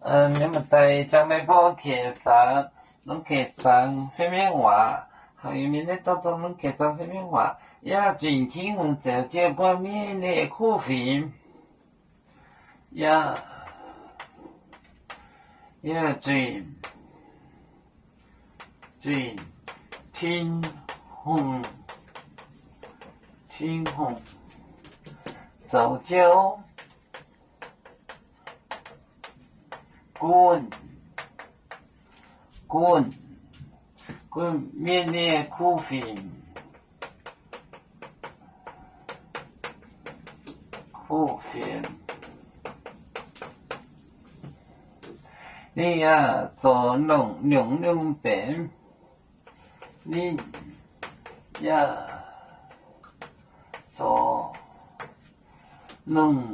你们在将来帮客栈，侬客栈方面话，后面的当中侬客栈方面话，也全天候就接管免的课费，也全天虹早教滚免的课费，你呀做两遍，你呀做两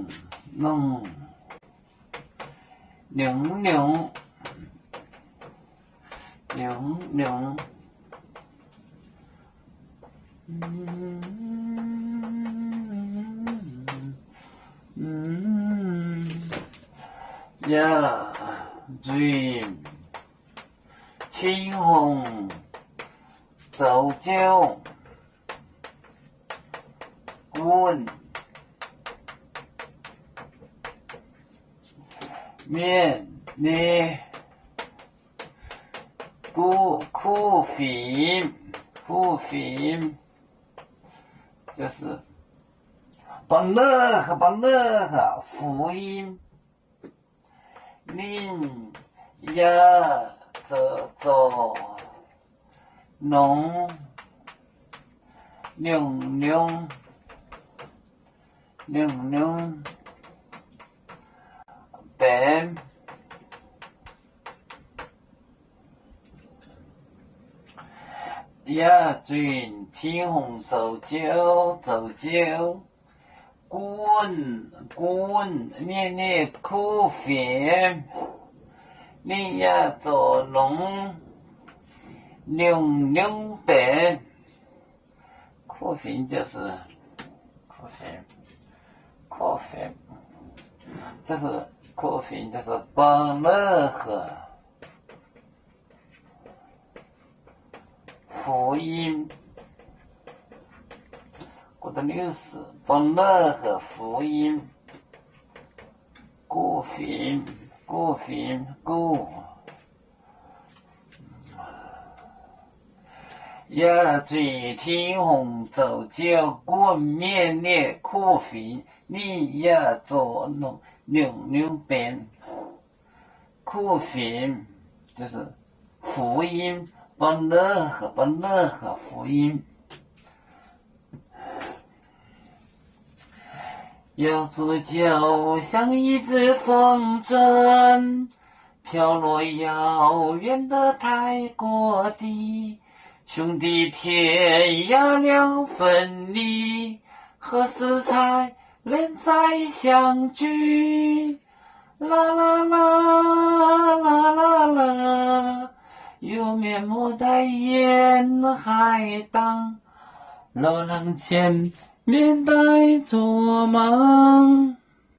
呀最天虹早教滚免的课费就是把那个福音，你呀做两遍。也全天虹早教滚免的课费，你也做两遍。课费就是课费就是把那个福音，我的60把那个福音过也最天虹早教过免的课费，你也做两遍。课费就是福音，把那个福音。要说就像一只风筝，飘落遥远的泰国地，兄弟天涯两分离，何时才能再相聚？啦啦啦啦啦啦，有面目在沿海荡，路人千面带着忙。